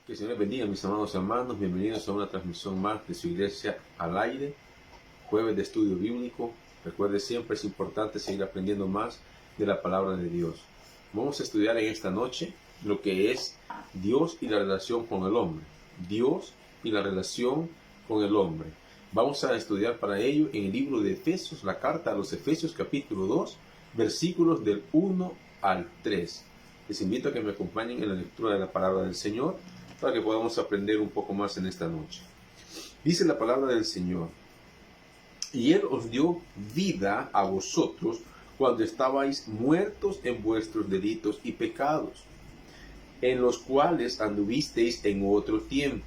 Que el Señor les bendiga, mis amados hermanos. Bienvenidos a una transmisión más de su iglesia al aire. Jueves de estudio bíblico. Recuerde, siempre es importante seguir aprendiendo más de la palabra de Dios. Vamos a estudiar en esta noche lo que es Dios y la relación con el hombre. Dios y la relación con el hombre. Vamos a estudiar para ello en el libro de Efesios, la carta a los Efesios capítulo 2, versículos del 1 al 3. Les invito a que me acompañen en la lectura de la palabra del Señor, para que podamos aprender un poco más en esta noche. Dice la palabra del Señor: y Él os dio vida a vosotros cuando estabais muertos en vuestros delitos y pecados, en los cuales anduvisteis en otro tiempo,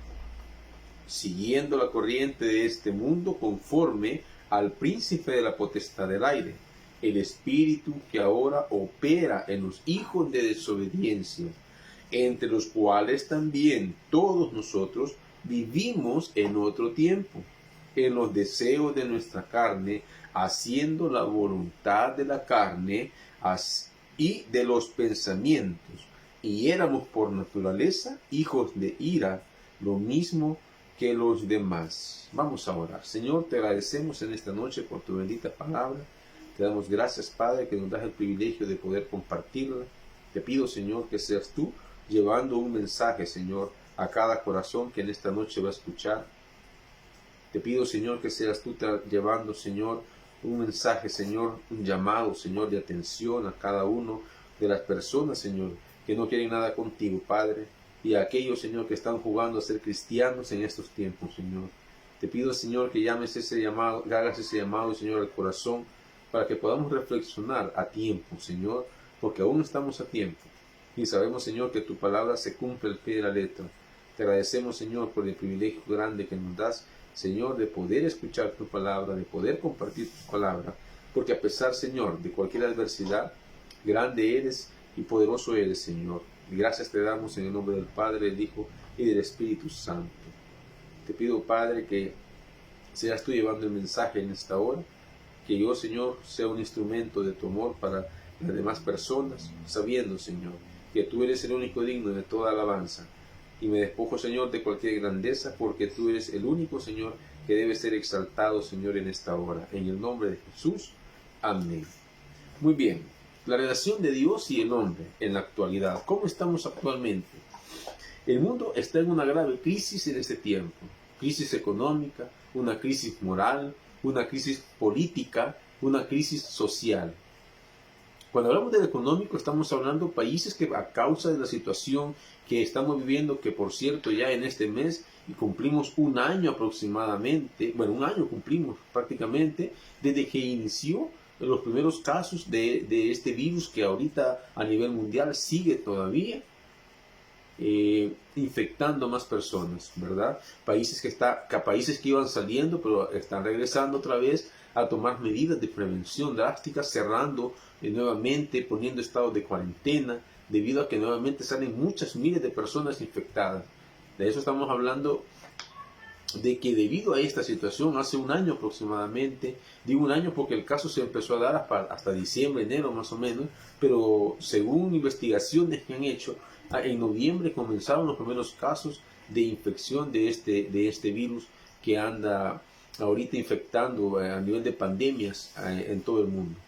siguiendo la corriente de este mundo, conforme al príncipe de la potestad del aire, el espíritu que ahora opera en los hijos de desobediencia, entre los cuales también todos nosotros vivimos en otro tiempo, en los deseos de nuestra carne, haciendo la voluntad de la carne y de los pensamientos, y éramos por naturaleza hijos de ira, lo mismo que los demás. Vamos a orar. Señor, te agradecemos en esta noche por tu bendita palabra. Te damos gracias, Padre, que nos das el privilegio de poder compartirla. Te pido, Señor, que seas tú llevando un mensaje, Señor, a cada corazón que en esta noche va a escuchar. Te pido, Señor, que seas tú llevando, Señor, un mensaje, Señor, un llamado, Señor, de atención a cada uno de las personas, Señor, que no quieren nada contigo, Padre, y a aquellos, Señor, que están jugando a ser cristianos en estos tiempos, Señor. Te pido, Señor, que llames ese llamado, que hagas ese llamado, Señor, al corazón, para que podamos reflexionar a tiempo, Señor, porque aún estamos a tiempo. Y sabemos, Señor, que tu palabra se cumple al pie de la letra. Te agradecemos, Señor, por el privilegio grande que nos das, Señor, de poder escuchar tu palabra, de poder compartir tu palabra. Porque a pesar, Señor, de cualquier adversidad, grande eres y poderoso eres, Señor. Y gracias te damos en el nombre del Padre, del Hijo y del Espíritu Santo. Te pido, Padre, que seas tú llevando el mensaje en esta hora. Que yo, Señor, sea un instrumento de tu amor para las demás personas, sabiendo, Señor, que tú eres el único digno de toda alabanza. Y me despojo, Señor, de cualquier grandeza, porque tú eres el único, Señor, que debe ser exaltado, Señor, en esta hora. En el nombre de Jesús. Amén. Muy bien. La relación de Dios y el hombre en la actualidad. ¿Cómo estamos actualmente? El mundo está en una grave crisis en este tiempo. Crisis económica, una crisis moral, una crisis política, una crisis social. Cuando hablamos del económico, estamos hablando de países que a causa de la situación que estamos viviendo, que por cierto ya en este mes y cumplimos un año aproximadamente, bueno, un año cumplimos prácticamente, desde que inició los primeros casos de este virus que ahorita a nivel mundial sigue todavía infectando más personas, ¿verdad? Países que iban saliendo, pero están regresando otra vez a tomar medidas de prevención drásticas, cerrando nuevamente, poniendo estados de cuarentena, debido a que nuevamente salen muchas miles de personas infectadas. De eso estamos hablando, de que debido a esta situación, hace un año aproximadamente, digo un año porque el caso se empezó a dar hasta diciembre, enero más o menos, pero según investigaciones que han hecho, en noviembre comenzaron los primeros casos de infección de este virus que anda ahorita infectando a nivel de pandemias en todo el mundo.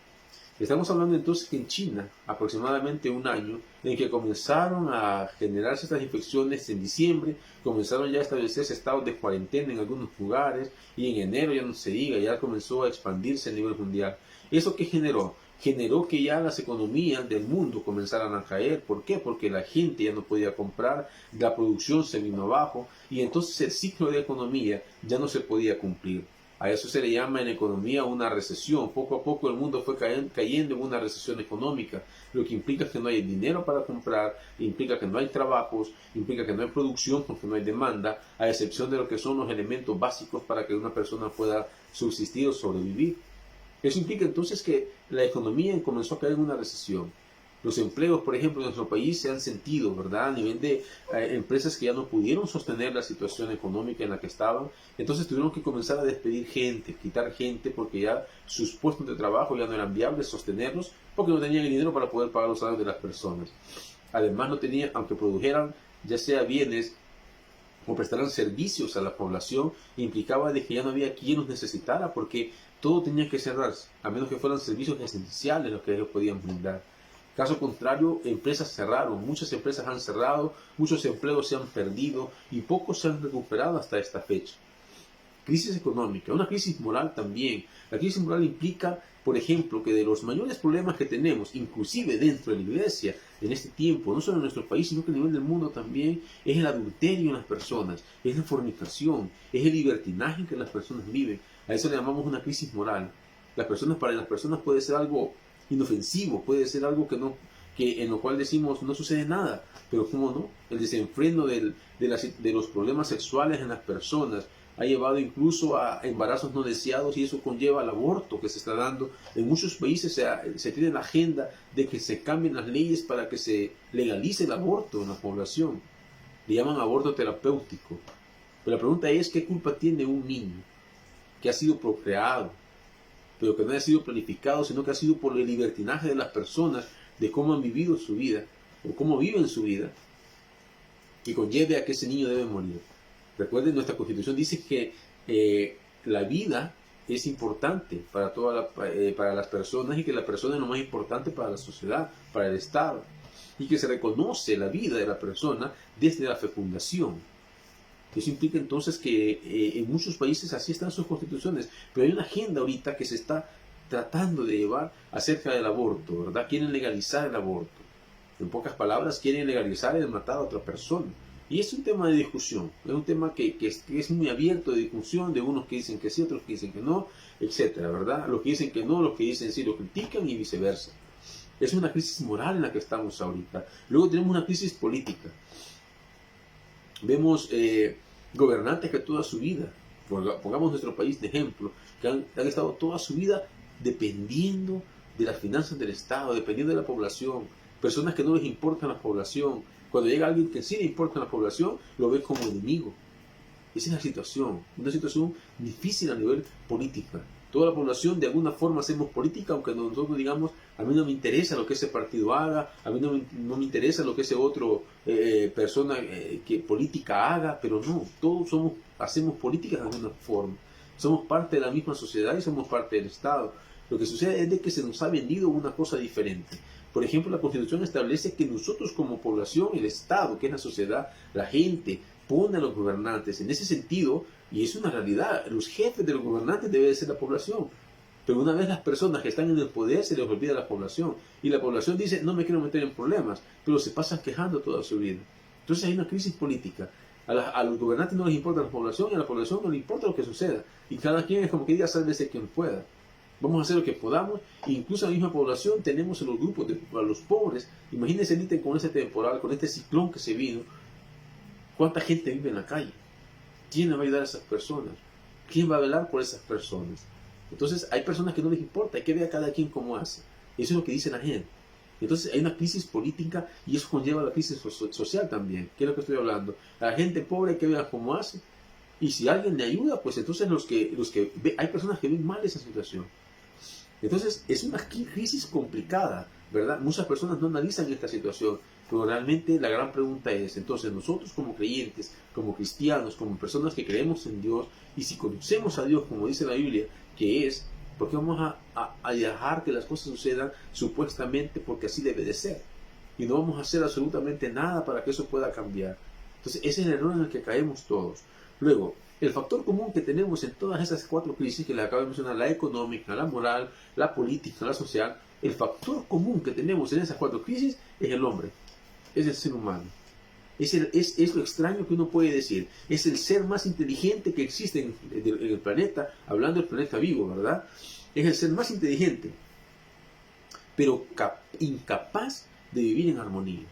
Estamos hablando entonces que en China, aproximadamente un año, en que comenzaron a generarse estas infecciones en diciembre, comenzaron ya a establecerse estados de cuarentena en algunos lugares, y en enero ya no se diga, ya comenzó a expandirse a nivel mundial. ¿Eso qué generó? Generó que ya las economías del mundo comenzaran a caer. ¿Por qué? Porque la gente ya no podía comprar, la producción se vino abajo, y entonces el ciclo de economía ya no se podía cumplir. A eso se le llama en economía una recesión. Poco a poco el mundo fue cayendo en una recesión económica, lo que implica que no hay dinero para comprar, implica que no hay trabajos, implica que no hay producción porque no hay demanda, a excepción de lo que son los elementos básicos para que una persona pueda subsistir o sobrevivir. Eso implica entonces que la economía comenzó a caer en una recesión. Los empleos, por ejemplo, en nuestro país se han sentido, ¿verdad? A nivel de empresas que ya no pudieron sostener la situación económica en la que estaban. Entonces tuvieron que comenzar a despedir gente, quitar gente, porque ya sus puestos de trabajo ya no eran viables sostenerlos, porque no tenían el dinero para poder pagar los salarios de las personas. Además no tenían, aunque produjeran ya sea bienes o prestaran servicios a la población, implicaba de que ya no había quien los necesitara, porque todo tenía que cerrarse, a menos que fueran servicios esenciales los que ellos podían brindar. Caso contrario, empresas cerraron, muchas empresas han cerrado, muchos empleos se han perdido y pocos se han recuperado hasta esta fecha. Crisis económica, una crisis moral también. La crisis moral implica, por ejemplo, que de los mayores problemas que tenemos, inclusive dentro de la iglesia, en este tiempo, no solo en nuestro país, sino que a nivel del mundo también, es el adulterio en las personas, es la fornicación, es el libertinaje en que las personas viven. A eso le llamamos una crisis moral. Para las personas puede ser algo inofensivo, puede ser algo en lo cual decimos no sucede nada, pero ¿cómo no? El desenfreno de los problemas sexuales en las personas ha llevado incluso a embarazos no deseados, y eso conlleva al aborto que se está dando. En muchos países se tiene la agenda de que se cambien las leyes para que se legalice el aborto en la población. Le llaman aborto terapéutico. Pero la pregunta es, ¿qué culpa tiene un niño que ha sido procreado, pero que no ha sido planificado, sino que ha sido por el libertinaje de las personas, de cómo han vivido su vida, o cómo viven su vida, que conlleve a que ese niño debe morir? Recuerden, nuestra Constitución dice que la vida es importante para las personas, y que la persona es lo más importante para la sociedad, para el Estado, y que se reconoce la vida de la persona desde la fecundación. Eso implica entonces que en muchos países así están sus constituciones, pero hay una agenda ahorita que se está tratando de llevar acerca del aborto, ¿verdad? Quieren legalizar el aborto. En pocas palabras, quieren legalizar el matar a otra persona. Y es un tema de discusión, es un tema que es muy abierto de discusión, de unos que dicen que sí, otros que dicen que no, etcétera, ¿verdad? Los que dicen que no, los que dicen sí, lo critican, y viceversa. Es una crisis moral en la que estamos ahorita. Luego tenemos una crisis política. Vemos gobernantes que toda su vida, pongamos nuestro país de ejemplo, que han estado toda su vida dependiendo de las finanzas del Estado, dependiendo de la población, personas que no les importa la población. Cuando llega alguien que sí le importa a la población, lo ve como enemigo. Esa es la situación, una situación difícil a nivel política. Toda la población de alguna forma hacemos política, aunque nosotros digamos, a mí no me interesa lo que ese partido haga, a mí no me interesa lo que ese otro persona que política haga, pero no, todos hacemos política de alguna forma. Somos parte de la misma sociedad y somos parte del Estado. Lo que sucede es de que se nos ha vendido una cosa diferente. Por ejemplo, la Constitución establece que nosotros como población, el Estado, que es la sociedad, la gente, pone a los gobernantes. En ese sentido, y es una realidad, los jefes de los gobernantes deben ser la población. Pero una vez las personas que están en el poder, se les olvida la población. Y la población dice, no me quiero meter en problemas, pero se pasan quejando toda su vida. Entonces hay una crisis política. A los gobernantes no les importa la población, y a la población no le importa lo que suceda. Y cada quien es como que diga, sálvese quien pueda. Vamos a hacer lo que podamos, e incluso en la misma población tenemos en los grupos a los pobres. Imagínense ahorita con ese temporal, con este ciclón que se vino, ¿cuánta gente vive en la calle? ¿Quién le va a ayudar a esas personas? ¿Quién va a velar por esas personas? Entonces hay personas que no les importa, hay que ver a cada quien cómo hace. Eso es lo que dice la gente. Entonces hay una crisis política, y eso conlleva la crisis social también, que es lo que estoy hablando. A la gente pobre hay que ver cómo hace, y si alguien le ayuda, pues entonces hay personas que ven mal esa situación. Entonces es una crisis complicada, ¿verdad? Muchas personas no analizan esta situación, pero realmente la gran pregunta es, entonces nosotros como creyentes, como cristianos, como personas que creemos en Dios, y si conocemos a Dios como dice la Biblia, que es, ¿por qué vamos a dejar que las cosas sucedan supuestamente porque así debe de ser? Y no vamos a hacer absolutamente nada para que eso pueda cambiar. Entonces ese es el error en el que caemos todos. Luego, el factor común que tenemos en todas esas cuatro crisis que les acabo de mencionar, la económica, la moral, la política, la social, el factor común que tenemos en esas cuatro crisis es el hombre, es el ser humano. Es lo extraño que uno puede decir. Es el ser más inteligente que existe en el planeta, hablando del planeta vivo, ¿verdad? Es el ser más inteligente, pero incapaz de vivir en armonía,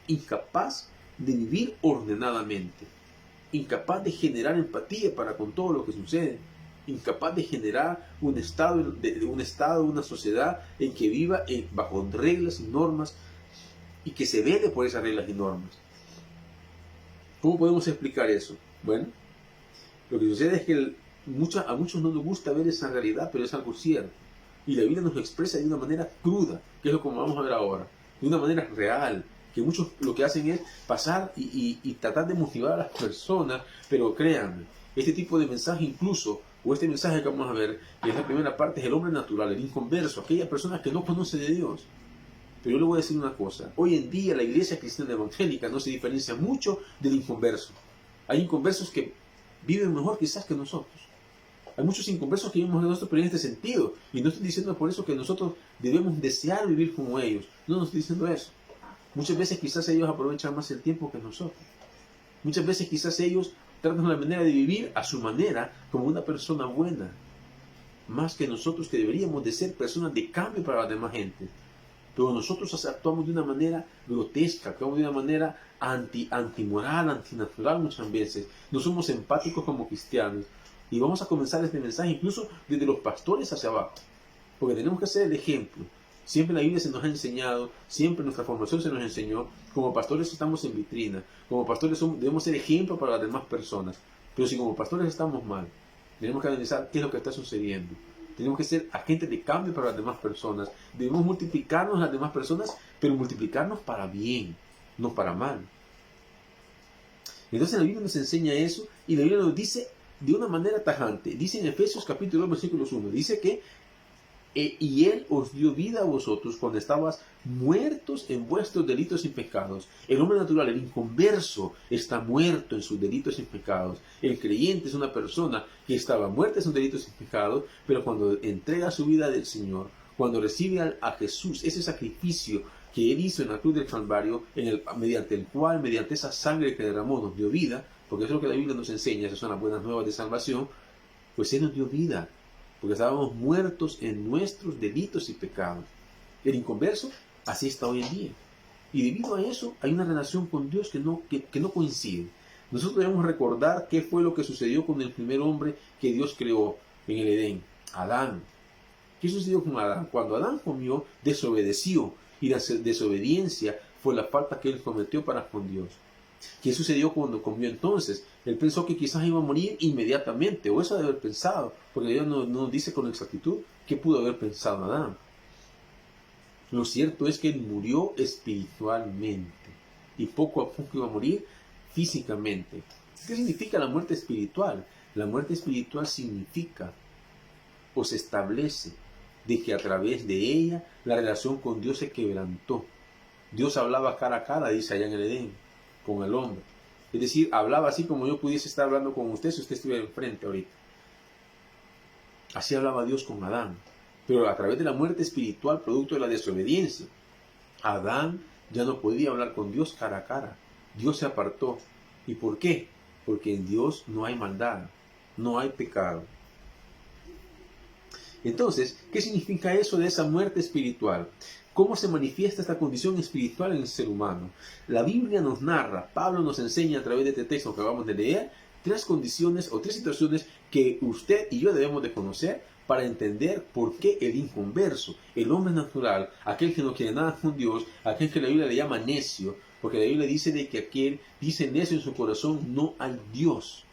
incapaz de vivir ordenadamente, incapaz de generar empatía para con todo lo que sucede, incapaz de generar un estado, una sociedad en que viva bajo reglas y normas, y que se vele por esas reglas y normas. ¿Cómo podemos explicar eso? Bueno, lo que sucede es que a muchos no nos gusta ver esa realidad, pero es algo cierto. Y la Biblia nos lo expresa de una manera cruda, que es lo que vamos a ver ahora, de una manera real, que muchos lo que hacen es pasar y tratar de motivar a las personas, pero créanme, este tipo de mensaje incluso, o este mensaje que vamos a ver, que es la primera parte, es el hombre natural, el inconverso, aquella persona que no conoce de Dios. Pero yo le voy a decir una cosa, hoy en día la iglesia cristiana evangélica no se diferencia mucho del inconverso. Hay inconversos que viven mejor quizás que nosotros. Hay muchos inconversos que vivimos de nosotros, pero en este sentido. Y no estoy diciendo por eso que nosotros debemos desear vivir como ellos. No estoy diciendo eso. Muchas veces quizás ellos aprovechan más el tiempo que nosotros. Muchas veces quizás ellos tratan la manera de vivir a su manera como una persona buena. Más que nosotros, que deberíamos de ser personas de cambio para la demás gente. Pero nosotros actuamos de una manera grotesca, actuamos de una manera antimoral, antinatural muchas veces. No somos empáticos como cristianos. Y vamos a comenzar este mensaje incluso desde los pastores hacia abajo. Porque tenemos que ser el ejemplo. Siempre la Biblia se nos ha enseñado, siempre nuestra formación se nos enseñó. Como pastores estamos en vitrina. Como pastores debemos ser ejemplo para las demás personas. Pero si como pastores estamos mal, tenemos que analizar qué es lo que está sucediendo. Tenemos que ser agentes de cambio para las demás personas. Debemos multiplicarnos a las demás personas, pero multiplicarnos para bien, no para mal. Entonces la Biblia nos enseña eso y la Biblia nos dice de una manera tajante. Dice en Efesios capítulo 2, versículos 1, dice que y Él os dio vida a vosotros cuando estabas muertos en vuestros delitos y pecados. El hombre natural, el inconverso, está muerto en sus delitos y pecados. El creyente es una persona que estaba muerta en sus delitos y pecados, pero cuando entrega su vida del Señor, cuando recibe a Jesús, ese sacrificio que Él hizo en la cruz del Calvario, mediante el cual, mediante esa sangre que derramó, nos dio vida, porque eso es lo que la Biblia nos enseña, esas son las buenas nuevas de salvación, pues Él nos dio vida, porque estábamos muertos en nuestros delitos y pecados. El inconverso así está hoy en día. Y debido a eso hay una relación con Dios que no coincide. Nosotros debemos recordar qué fue lo que sucedió con el primer hombre que Dios creó en el Edén, Adán. ¿Qué sucedió con Adán? Cuando Adán comió, desobedeció, y la desobediencia fue la falta que él cometió para con Dios. ¿Qué sucedió cuando comió entonces? Él pensó que quizás iba a morir inmediatamente, o eso debe haber pensado, porque Dios no dice con exactitud qué pudo haber pensado Adán. Lo cierto es que él murió espiritualmente, y poco a poco iba a morir físicamente. ¿Qué significa la muerte espiritual? La muerte espiritual significa, o se establece, de que a través de ella la relación con Dios se quebrantó. Dios hablaba cara a cara, dice allá en el Edén, con el hombre. Es decir, hablaba así como yo pudiese estar hablando con usted si usted estuviera enfrente ahorita. Así hablaba Dios con Adán. Pero a través de la muerte espiritual, producto de la desobediencia, Adán ya no podía hablar con Dios cara a cara. Dios se apartó. ¿Y por qué? Porque en Dios no hay maldad, no hay pecado. Entonces, ¿qué significa eso de esa muerte espiritual? ¿Cómo se manifiesta esta condición espiritual en el ser humano? La Biblia nos narra, Pablo nos enseña a través de este texto que acabamos de leer, tres condiciones o tres situaciones que usted y yo debemos de conocer para entender por qué el inconverso, el hombre natural, aquel que no quiere nada con Dios, aquel que la Biblia le llama necio, porque la Biblia dice de que aquel dice necio en su corazón, no hay Dios.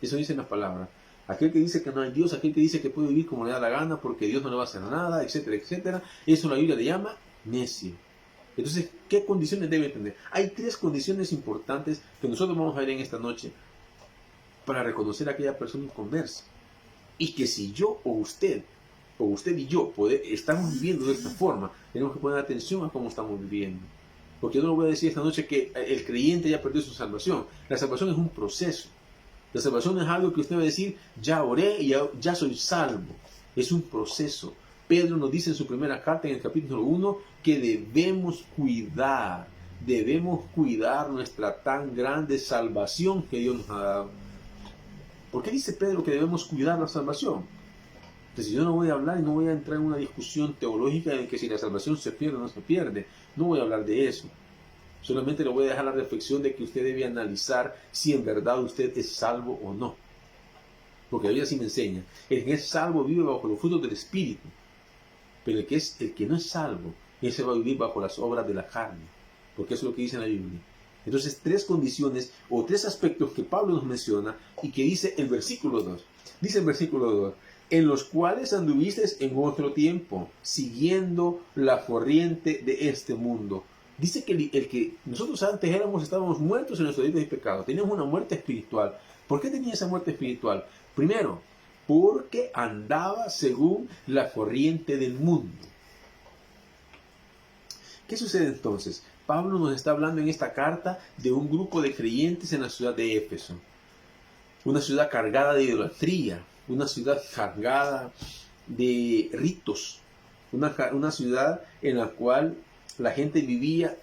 Eso dice en la palabra. Aquel que dice que no hay Dios, aquel que dice que puede vivir como le da la gana porque Dios no le va a hacer nada, etcétera, etcétera. Eso la Biblia le llama necio. Entonces, ¿qué condiciones debe tener? Hay tres condiciones importantes que nosotros vamos a ver en esta noche para reconocer a aquella persona inconversa. Y que si yo o usted y yo estamos viviendo de esta forma, tenemos que poner atención a cómo estamos viviendo. Porque yo no voy a decir esta noche que el creyente ya perdió su salvación. La salvación es un proceso. La salvación no es algo que usted va a decir, ya oré y ya soy salvo. Es un proceso. Pedro nos dice en su primera carta, en el capítulo 1, que debemos cuidar nuestra tan grande salvación que Dios nos ha dado. ¿Por qué dice Pedro que debemos cuidar la salvación? Entonces yo no voy a hablar y no voy a entrar en una discusión teológica de que si la salvación se pierde o no se pierde. No voy a hablar de eso. Solamente le voy a dejar la reflexión de que usted debe analizar si en verdad usted es salvo o no. Porque la Biblia sí me enseña, el que es salvo vive bajo los frutos del Espíritu. Pero el que no es salvo, ese va a vivir bajo las obras de la carne. Porque eso es lo que dice en la Biblia. Entonces, tres condiciones o tres aspectos que Pablo nos menciona y que dice el versículo 2. Dice el versículo 2, en los cuales anduvisteis en otro tiempo, siguiendo la corriente de este mundo. Dice que el que nosotros antes estábamos muertos en nuestros delitos y pecados. Teníamos una muerte espiritual. ¿Por qué tenía esa muerte espiritual? Primero, porque andaba según la corriente del mundo. ¿Qué sucede entonces? Pablo nos está hablando en esta carta de un grupo de creyentes en la ciudad de Éfeso. Una ciudad cargada de idolatría, una ciudad cargada de ritos, una ciudad en la cual la gente vivía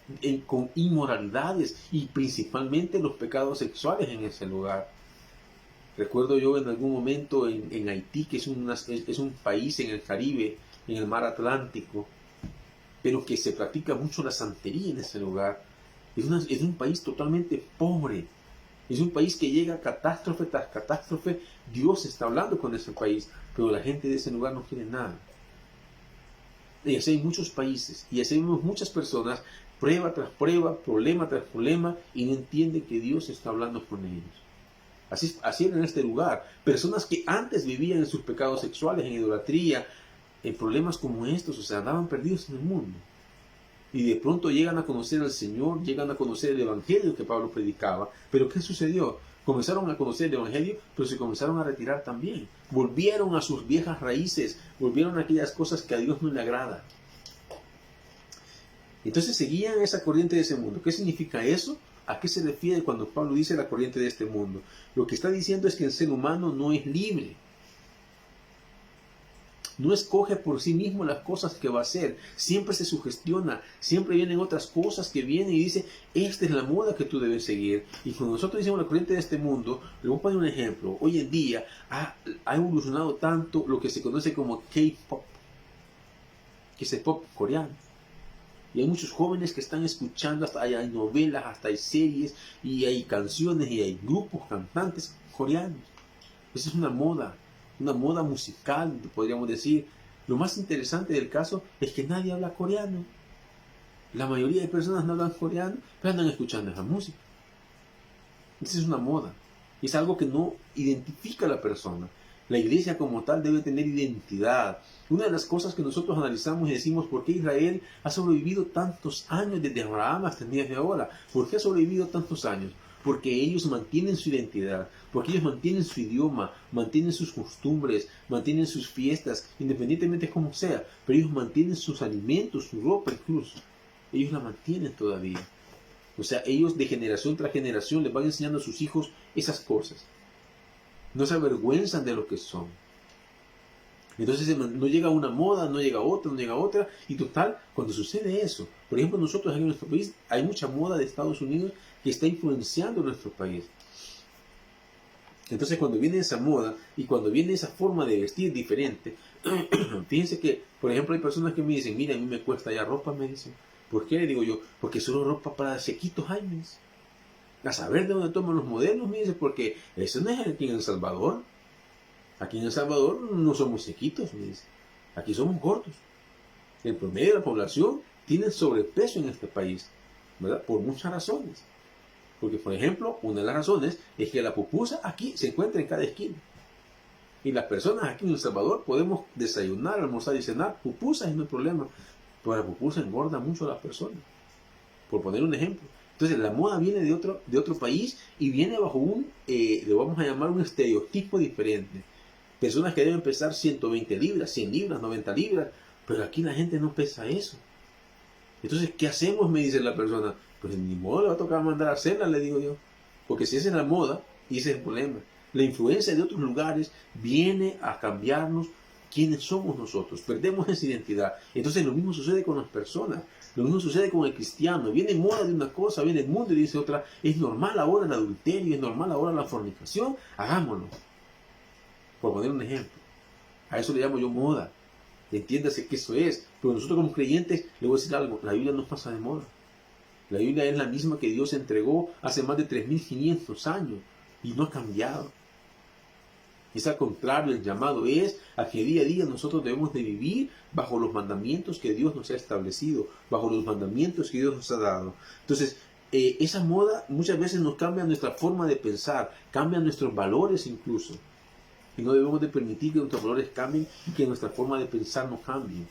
con inmoralidades y principalmente los pecados sexuales en ese lugar. Recuerdo yo en algún momento en Haití, que es un país en el Caribe, en el mar Atlántico, pero que se practica mucho la santería en ese lugar. Es un país totalmente pobre. Es un país que llega a catástrofe tras catástrofe. Dios está hablando con ese país, pero la gente de ese lugar no quiere nada. Y así hay muchos países, y así vemos muchas personas, prueba tras prueba, problema tras problema, y no entienden que Dios está hablando con ellos. Así era en este lugar. Personas que antes vivían en sus pecados sexuales, en idolatría, en problemas como estos, o sea, andaban perdidos en el mundo. Y de pronto llegan a conocer al Señor, llegan a conocer el Evangelio que Pablo predicaba. Pero ¿qué sucedió? Comenzaron a conocer el Evangelio, pero se comenzaron a retirar también. Volvieron a sus viejas raíces, volvieron a aquellas cosas que a Dios no le agrada. Entonces seguían esa corriente de ese mundo. ¿Qué significa eso? ¿A qué se refiere cuando Pablo dice la corriente de este mundo? Lo que está diciendo es que el ser humano no es libre. No escoge por sí mismo las cosas que va a hacer. Siempre se sugestiona. Siempre vienen otras cosas que vienen y dice, esta es la moda que tú debes seguir. Y cuando nosotros decimos la corriente de este mundo, le voy a poner un ejemplo. Hoy en día ha evolucionado tanto lo que se conoce como K-pop, que es el pop coreano. Y hay muchos jóvenes que están escuchando, hasta hay novelas, hasta hay series, y hay canciones, y hay grupos, cantantes coreanos. Esa es una moda musical, podríamos decir. Lo más interesante del caso es que nadie habla coreano. La mayoría de personas no hablan coreano, pero andan escuchando esa música. Esa es una moda. Es algo que no identifica a la persona. La iglesia como tal debe tener identidad. Una de las cosas que nosotros analizamos y decimos, ¿por qué Israel ha sobrevivido tantos años desde Abraham hasta el día de ahora? ¿Por qué ha sobrevivido tantos años? Porque ellos mantienen su identidad, porque ellos mantienen su idioma, mantienen sus costumbres, mantienen sus fiestas, independientemente de cómo sea, pero ellos mantienen sus alimentos, su ropa incluso. Ellos la mantienen todavía. O sea, ellos de generación tras generación les van enseñando a sus hijos esas cosas. No se avergüenzan de lo que son. Entonces no llega una moda, no llega otra, y total, cuando sucede eso, por ejemplo, nosotros aquí en nuestro país, hay mucha moda de Estados Unidos que está influenciando nuestro país. Entonces cuando viene esa moda y cuando viene esa forma de vestir diferente, fíjense que, por ejemplo, hay personas que me dicen, mira, a mí me cuesta ya ropa, me dicen. ¿Por qué? Le digo yo, porque solo ropa para sequitos hay, me dicen. A saber de dónde toman los modelos, me dicen, porque eso no es aquí en El Salvador. Aquí en El Salvador no somos sequitos, me dicen. Aquí somos gordos. El promedio de la población tiene sobrepeso en este país, ¿verdad? Por muchas razones. Porque, por ejemplo, una de las razones es que la pupusa aquí se encuentra en cada esquina. Y las personas aquí en El Salvador podemos desayunar, almorzar y cenar pupusas y no hay problema. Pero la pupusa engorda mucho a las personas. Por poner un ejemplo. Entonces la moda viene de otro país y viene bajo le vamos a llamar un estereotipo diferente. Personas que deben pesar 120 libras, 100 libras, 90 libras, pero aquí la gente no pesa eso. Entonces, ¿qué hacemos? Me dice la persona. Pues ni modo, le va a tocar mandar a hacerla, le digo yo. Porque si esa es la moda, y ese es el problema. La influencia de otros lugares viene a cambiarnos quiénes somos nosotros. Perdemos esa identidad. Entonces lo mismo sucede con las personas. Lo mismo sucede con el cristiano. Viene moda de una cosa, viene el mundo y dice otra. Es normal ahora el adulterio, es normal ahora la fornicación. Hagámoslo. Por poner un ejemplo. A eso le llamo yo moda. Entiéndase que eso es. Pero nosotros como creyentes, le voy a decir algo. La Biblia no pasa de moda. La Biblia es la misma que Dios entregó hace más de 3500 años. Y no ha cambiado. Es al contrario, el llamado es a que día a día nosotros debemos de vivir bajo los mandamientos que Dios nos ha establecido, bajo los mandamientos que Dios nos ha dado. Entonces, esa moda muchas veces nos cambia nuestra forma de pensar, cambia nuestros valores incluso. Y no debemos de permitir que nuestros valores cambien y que nuestra forma de pensar no cambie.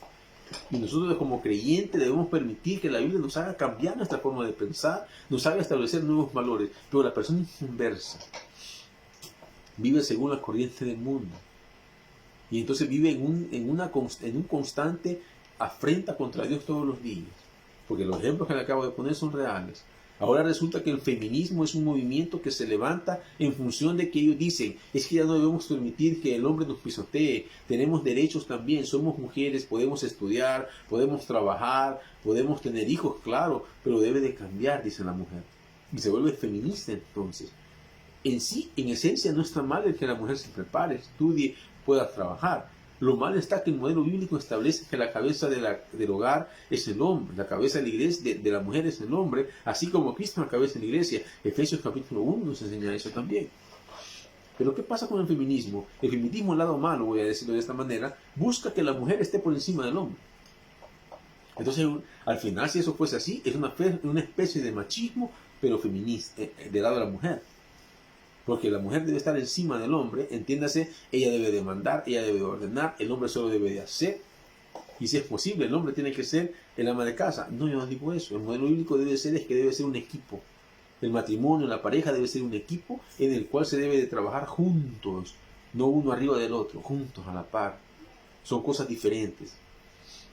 Y nosotros como creyentes debemos permitir que la Biblia nos haga cambiar nuestra forma de pensar, nos haga establecer nuevos valores. Pero la persona inconversa vive según la corriente del mundo. Y entonces vive en un constante afrenta contra Dios todos los días. Porque los ejemplos que le acabo de poner son reales. Ahora resulta que el feminismo es un movimiento que se levanta en función de que ellos dicen, es que ya no debemos permitir que el hombre nos pisotee, tenemos derechos también, somos mujeres, podemos estudiar, podemos trabajar, podemos tener hijos, claro, pero debe de cambiar, dice la mujer. Y se vuelve feminista entonces. En sí, en esencia, no está mal el que la mujer se prepare, estudie, pueda trabajar. Lo mal está que el modelo bíblico establece que la cabeza del hogar es el hombre, la cabeza de la iglesia, de la mujer es el hombre, así como Cristo es la cabeza de la iglesia. Efesios capítulo 1 nos enseña eso también. Pero ¿qué pasa con el feminismo? El feminismo, al lado malo, voy a decirlo de esta manera, busca que la mujer esté por encima del hombre. Entonces, al final, si eso fuese así, es una especie de machismo, pero feminista, del lado de la mujer. Porque la mujer debe estar encima del hombre, entiéndase, ella debe de mandar, ella debe de ordenar, el hombre solo debe de hacer. Y si es posible, el hombre tiene que ser el ama de casa. No, yo no digo eso. El modelo bíblico debe ser un equipo. El matrimonio, la pareja debe ser un equipo en el cual se debe de trabajar juntos, no uno arriba del otro, juntos a la par. Son cosas diferentes.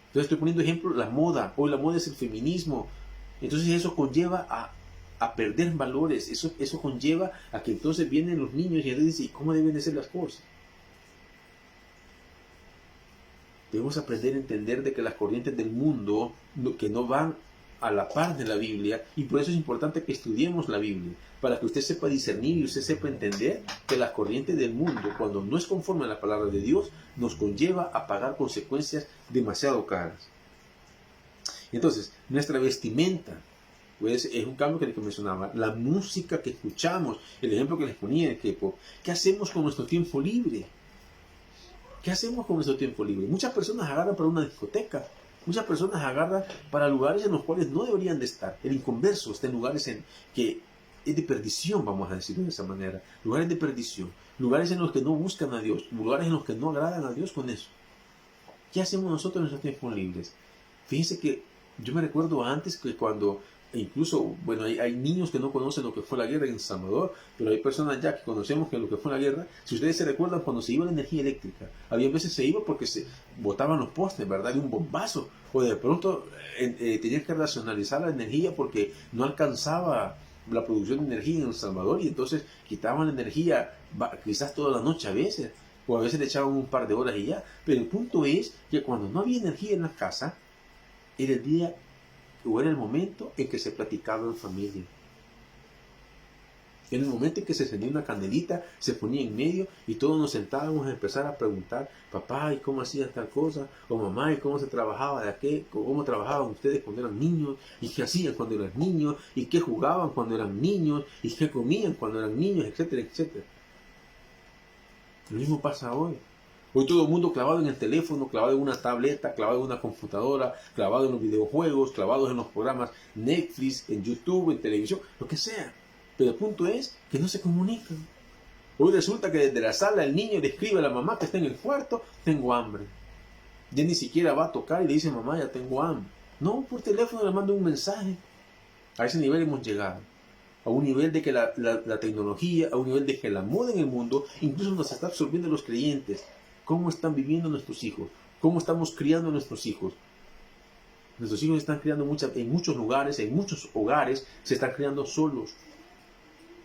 Entonces estoy poniendo ejemplo, la moda. Hoy la moda es el feminismo. Entonces eso conlleva a perder valores, eso conlleva a que entonces vienen los niños y entonces dicen, ¿cómo deben de ser las cosas? Debemos aprender a entender de que las corrientes del mundo, que no van a la par de la Biblia, y por eso es importante que estudiemos la Biblia, para que usted sepa discernir y usted sepa entender que las corrientes del mundo, cuando no es conforme a la palabra de Dios, nos conlleva a pagar consecuencias demasiado caras. Entonces, nuestra vestimenta, pues es un cambio que les mencionaba, la música que escuchamos, el ejemplo que les ponía de K-pop. ¿Qué hacemos con nuestro tiempo libre? ¿Qué hacemos con nuestro tiempo libre? Muchas personas agarran para una discoteca, muchas personas agarran para lugares en los cuales no deberían de estar. El inconverso está en lugares que es de perdición, vamos a decirlo de esa manera, lugares de perdición, lugares en los que no buscan a Dios, lugares en los que no agradan a Dios con eso. ¿Qué hacemos nosotros en nuestros tiempos libres? Fíjense que yo me recuerdo antes que cuando incluso, bueno, hay niños que no conocen lo que fue la guerra en El Salvador, pero hay personas ya que conocemos que lo que fue la guerra. Si ustedes se recuerdan, cuando se iba la energía eléctrica, había veces se iba porque se botaban los postes, ¿verdad? Y un bombazo, o de pronto tenían que racionalizar la energía porque no alcanzaba la producción de energía en El Salvador y entonces quitaban la energía quizás toda la noche a veces, o a veces le echaban un par de horas y ya. Pero el punto es que cuando no había energía en la casa, era el día o era el momento en que se platicaba en familia. En el momento en que se encendía una candelita, se ponía en medio y todos nos sentábamos a empezar a preguntar, papá, ¿y cómo hacías tal cosa? O mamá, ¿y cómo se trabajaba de aquel? ¿Cómo trabajaban ustedes cuando eran niños? ¿Y qué hacían cuando eran niños? ¿Y qué jugaban cuando eran niños? ¿Y qué comían cuando eran niños? Etcétera, etcétera. Lo mismo pasa hoy. Hoy todo el mundo clavado en el teléfono, clavado en una tableta, clavado en una computadora, clavado en los videojuegos, clavados en los programas Netflix, en YouTube, en televisión, lo que sea. Pero el punto es que no se comunican. Hoy resulta que desde la sala el niño le escribe a la mamá que está en el cuarto, tengo hambre. Ya ni siquiera va a tocar y le dice, mamá, ya tengo hambre. No, por teléfono le manda un mensaje. A ese nivel hemos llegado. A un nivel de que la tecnología, a un nivel de que la moda en el mundo incluso nos está absorbiendo a los creyentes. ¿Cómo están viviendo nuestros hijos? ¿Cómo estamos criando a nuestros hijos? Nuestros hijos se están criando en muchos lugares, en muchos hogares, se están criando solos.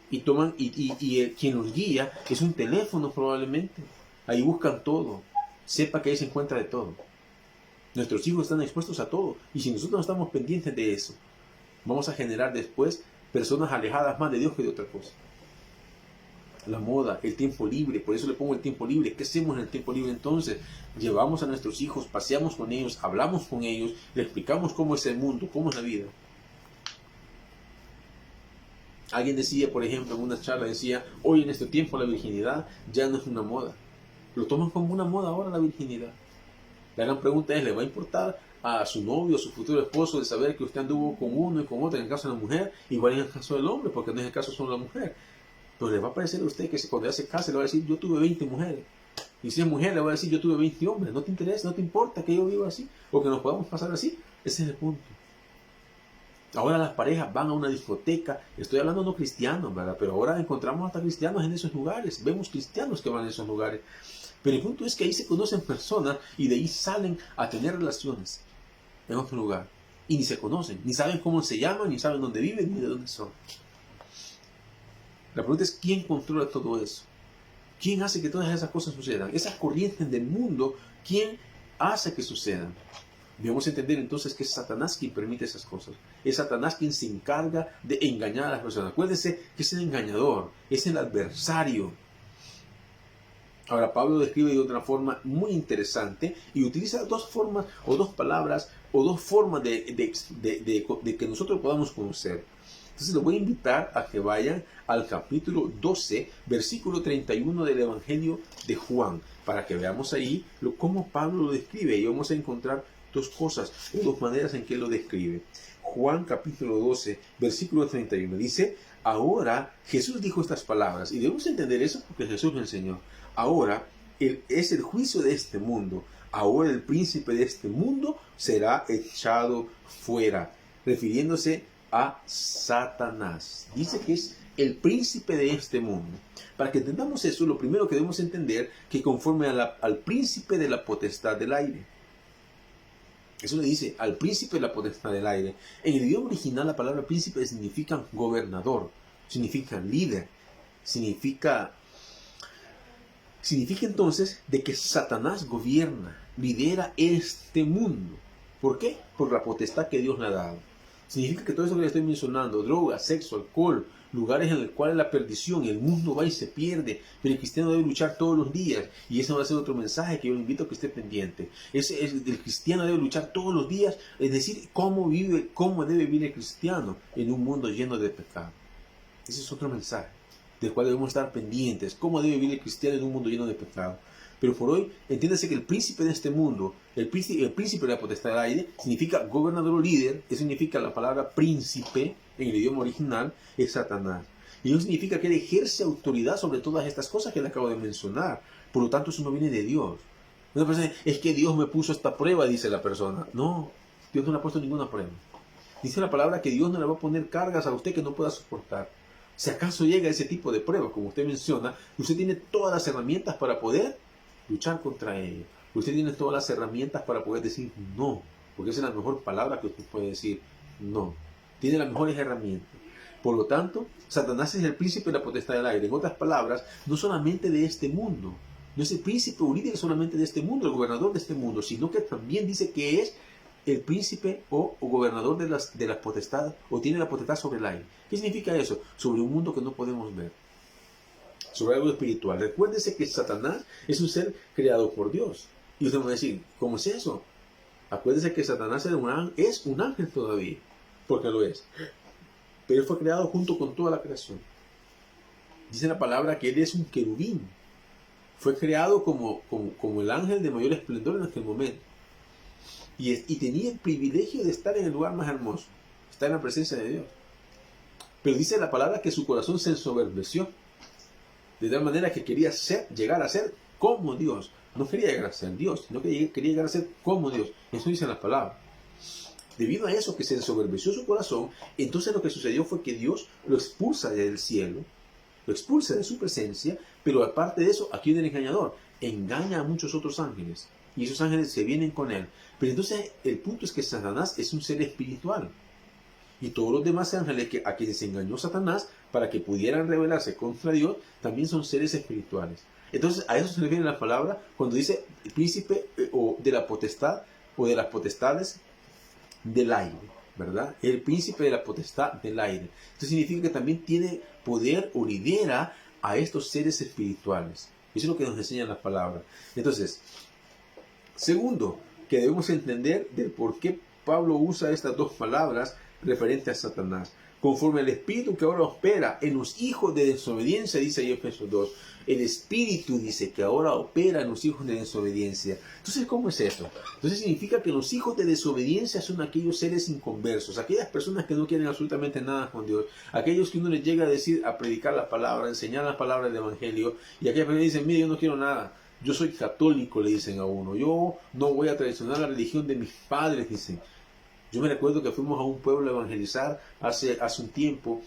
Y quien los guía es un teléfono probablemente. Ahí buscan todo. Sepa que ahí se encuentra de todo. Nuestros hijos están expuestos a todo. Y si nosotros no estamos pendientes de eso, vamos a generar después personas alejadas más de Dios que de otra cosa. La moda, el tiempo libre, por eso le pongo el tiempo libre. ¿Qué hacemos en el tiempo libre entonces? Llevamos a nuestros hijos, paseamos con ellos, hablamos con ellos, les explicamos cómo es el mundo, cómo es la vida. Alguien decía, por ejemplo, en una charla, decía, hoy en este tiempo la virginidad ya no es una moda. Lo toman como una moda ahora la virginidad. La gran pregunta es, ¿le va a importar a su novio, a su futuro esposo, de saber que usted anduvo con uno y con otro en el caso de la mujer, igual en el caso del hombre, porque no es el caso solo de la mujer? Pero le va a parecer a usted que cuando ya se case le va a decir, yo tuve 20 mujeres. Y si es mujer, le voy a decir, yo tuve 20 hombres, no te interesa, no te importa que yo viva así, o que nos podamos pasar así. Ese es el punto. Ahora las parejas van a una discoteca, estoy hablando no cristianos, ¿verdad? Pero ahora encontramos hasta cristianos en esos lugares, vemos cristianos que van a esos lugares. Pero el punto es que ahí se conocen personas y de ahí salen a tener relaciones en otro lugar. Y ni se conocen, ni saben cómo se llaman, ni saben dónde viven, ni de dónde son. La pregunta es, ¿quién controla todo eso? ¿Quién hace que todas esas cosas sucedan? Esas corrientes del mundo, ¿quién hace que sucedan? Debemos entender entonces que es Satanás quien permite esas cosas. Es Satanás quien se encarga de engañar a las personas. Acuérdense que es el engañador, es el adversario. Ahora, Pablo describe de otra forma muy interesante y utiliza dos formas o dos palabras o dos formas de que nosotros podamos conocer. Entonces les voy a invitar a que vayan al capítulo 12, versículo 31 del Evangelio de Juan, para que veamos ahí cómo Pablo lo describe y vamos a encontrar dos cosas o dos maneras en que él lo describe. Juan capítulo 12, versículo 31 dice, ahora Jesús dijo estas palabras, y debemos entender eso porque Jesús lo enseñó. Ahora es el juicio de este mundo, ahora el príncipe de este mundo será echado fuera, refiriéndose a Satanás. Dice que es el príncipe de este mundo. Para que entendamos eso, lo primero que debemos entender que conforme al príncipe de la potestad del aire. Eso le dice al príncipe de la potestad del aire. En el idioma original la palabra príncipe significa gobernador, significa líder, significa entonces de que Satanás gobierna, lidera este mundo. ¿Por qué? Por la potestad que Dios le ha dado. Significa que todo eso que le estoy mencionando, droga, sexo, alcohol, lugares en los cuales la perdición, el mundo va y se pierde, pero el cristiano debe luchar todos los días, y ese va a ser otro mensaje que yo le invito a que esté pendiente. El cristiano debe luchar todos los días, es decir, cómo debe vivir el cristiano en un mundo lleno de pecado. Ese es otro mensaje del cual debemos estar pendientes, cómo debe vivir el cristiano en un mundo lleno de pecado. Pero por hoy, entiéndase que el príncipe de este mundo, el príncipe de la potestad del aire, significa gobernador o líder. Eso significa la palabra príncipe en el idioma original, es Satanás. Y eso significa que él ejerce autoridad sobre todas estas cosas que le acabo de mencionar. Por lo tanto, eso no viene de Dios. Una persona dice, es que Dios me puso esta prueba, dice la persona. No, Dios no le ha puesto ninguna prueba. Dice la palabra que Dios no le va a poner cargas a usted que no pueda soportar. Si acaso llega ese tipo de prueba, como usted menciona, usted tiene todas las herramientas para poder luchar contra ello. Usted tiene todas las herramientas para poder decir no, porque esa es la mejor palabra que usted puede decir, no. Tiene las mejores herramientas. Por lo tanto, Satanás es el príncipe de la potestad del aire. En otras palabras, no solamente de este mundo, no es el príncipe o líder solamente de este mundo, el gobernador de este mundo, sino que también dice que es el príncipe o gobernador de las potestades, o tiene la potestad sobre el aire. ¿Qué significa eso? Sobre un mundo que no podemos ver, sobre algo espiritual. Recuérdese que Satanás es un ser creado por Dios. Y usted me va a decir, ¿cómo es eso? Acuérdese que Satanás es un ángel todavía, porque lo es. Pero él fue creado junto con toda la creación. Dice la palabra que él es un querubín. Fue creado como el ángel de mayor esplendor en aquel momento. Y tenía el privilegio de estar en el lugar más hermoso, estar en la presencia de Dios. Pero dice la palabra que su corazón se ensoberbeció, de tal manera que quería llegar a ser como Dios. No quería llegar a ser Dios, sino que quería llegar a ser como Dios. Eso dice la palabra. Debido a eso que se ensoberbeció su corazón, entonces lo que sucedió fue que Dios lo expulsa del cielo, lo expulsa de su presencia, pero aparte de eso, aquí viene el engañador, engaña a muchos otros ángeles. Y esos ángeles se vienen con él. Pero entonces el punto es que Satanás es un ser espiritual. Y todos los demás ángeles a quienes engañó Satanás para que pudieran rebelarse contra Dios, también son seres espirituales. Entonces a eso se refiere la palabra cuando dice el príncipe o de la potestad o de las potestades del aire, ¿verdad? El príncipe de la potestad del aire. Esto significa que también tiene poder o lidera a estos seres espirituales. Eso es lo que nos enseñan las palabras. Entonces, segundo, que debemos entender del por qué Pablo usa estas dos palabras referente a Satanás. Conforme al espíritu que ahora opera en los hijos de desobediencia, dice ahí Efesios 2. El espíritu dice que ahora opera en los hijos de desobediencia. Entonces, ¿cómo es eso? Entonces significa que los hijos de desobediencia son aquellos seres inconversos, aquellas personas que no quieren absolutamente nada con Dios, aquellos que uno les llega a decir, a predicar la palabra, a enseñar la palabra del evangelio, y aquellas personas dicen, mire, yo no quiero nada. Yo soy católico, le dicen a uno. Yo no voy a traicionar la religión de mis padres, dicen. Yo me recuerdo que fuimos a un pueblo a evangelizar hace un tiempo,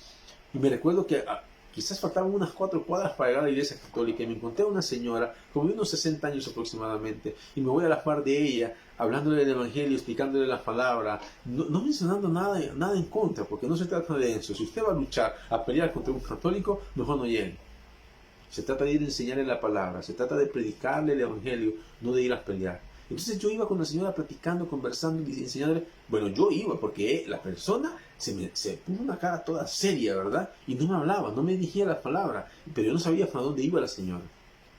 y me recuerdo que quizás faltaban unas 4 cuadras para llegar a la iglesia católica, y me encontré a una señora, como de unos 60 años aproximadamente, y me voy a la par de ella, hablándole del evangelio, explicándole la palabra, no mencionando nada en contra, porque no se trata de eso. Si usted va a luchar, a pelear contra un católico, mejor no llegue. Se trata de ir a enseñarle la palabra, se trata de predicarle el evangelio, no de ir a pelear. Entonces yo iba con la señora platicando, conversando y enseñándole. Bueno, yo iba porque la persona se puso una cara toda seria, ¿verdad? Y no me hablaba, no me dirigía las palabras, pero yo no sabía para dónde iba la señora.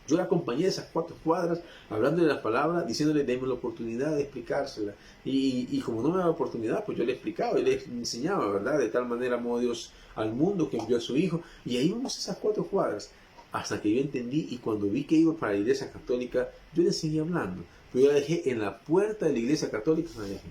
Yo la acompañé de esas 4 cuadras, hablándole las palabras, diciéndole, déme la oportunidad de explicársela. Y como no me daba oportunidad, pues yo le explicaba y le enseñaba, ¿verdad? De tal manera amó Dios al mundo que envió a su Hijo. Y ahí vamos esas 4 cuadras. Hasta que yo entendí, y cuando vi que iba para la iglesia católica, yo le seguí hablando. Pero yo la dejé en la puerta de la iglesia católica, la dejé.